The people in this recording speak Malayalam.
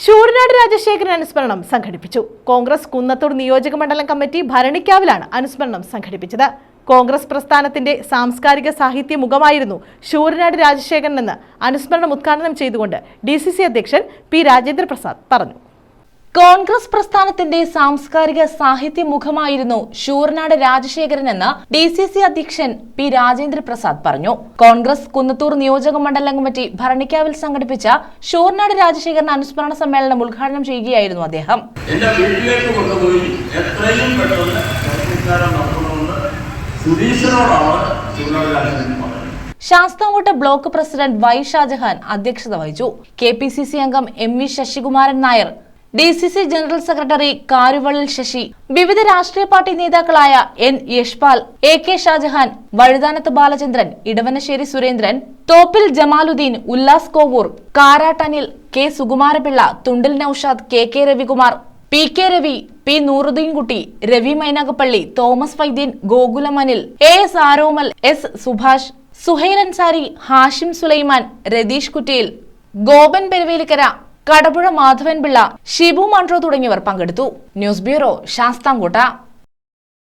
ശൂരനാട് രാജശേഖരൻ അനുസ്മരണം സംഘടിപ്പിച്ചു. കോൺഗ്രസ് കുന്നത്തൂർ നിയോജക മണ്ഡലം കമ്മിറ്റി ഭരണിക്കാവിലാണ് അനുസ്മരണം സംഘടിപ്പിച്ചത്. കോൺഗ്രസ് പ്രസ്ഥാനത്തിന്റെ സാംസ്കാരിക സാഹിത്യ മുഖമായിരുന്നു ശൂരനാട് രാജശേഖരൻ എന്ന് അനുസ്മരണം ഉദ്ഘാടനം ചെയ്തുകൊണ്ട് DCC അധ്യക്ഷൻ P. രാജേന്ദ്ര പ്രസാദ് പറഞ്ഞു. കോൺഗ്രസ് പ്രസ്ഥാനത്തിന്റെ സാംസ്കാരിക സാഹിത്യ മുഖമായിരുന്നു ശൂരനാട് രാജശേഖരൻ എന്ന് DCC അധ്യക്ഷൻ P. രാജേന്ദ്ര പ്രസാദ് പറഞ്ഞു. കോൺഗ്രസ് കുന്നത്തൂർ നിയോജക മണ്ഡലം കമ്മിറ്റി ഭരണിക്കാവിൽ സംഘടിപ്പിച്ച ശൂരനാട് രാജശേഖരൻ അനുസ്മരണ സമ്മേളനം ഉദ്ഘാടനം ചെയ്യുകയായിരുന്നു അദ്ദേഹം. Sasthamkotta block president Y. Shajahan അധ്യക്ഷത വഹിച്ചു. KPCC അംഗം MV Sasikumaran Nair, DCC general secretary Karuvallil Sasi, വിവിധ രാഷ്ട്രീയ പാർട്ടി നേതാക്കളായ N. Yashpal, AK Shajahan, Vazhuthanath Balachandran, Edavanassery Surendran, Thoppil Jamaludeen, Ullas Kovoor, Karattanil, K. Sukumarapillai, Thundil Noushad, KK Ravikumar, PK Ravi, P. Nooruddeenkutty, Ravi Mynagappally, Thomas Vaidyan, Gokulam Anil, AS Aromal, S. Subhash, Suhail Ansari, Hashim Sulaiman, Ratheesh Kuttiyil, Gopan Peruvelikkara, Kadapuzha Madhavanpillai, Shibu Munro തുടങ്ങിയവർ പങ്കെടുത്തു. News bureau, Sasthamkotta.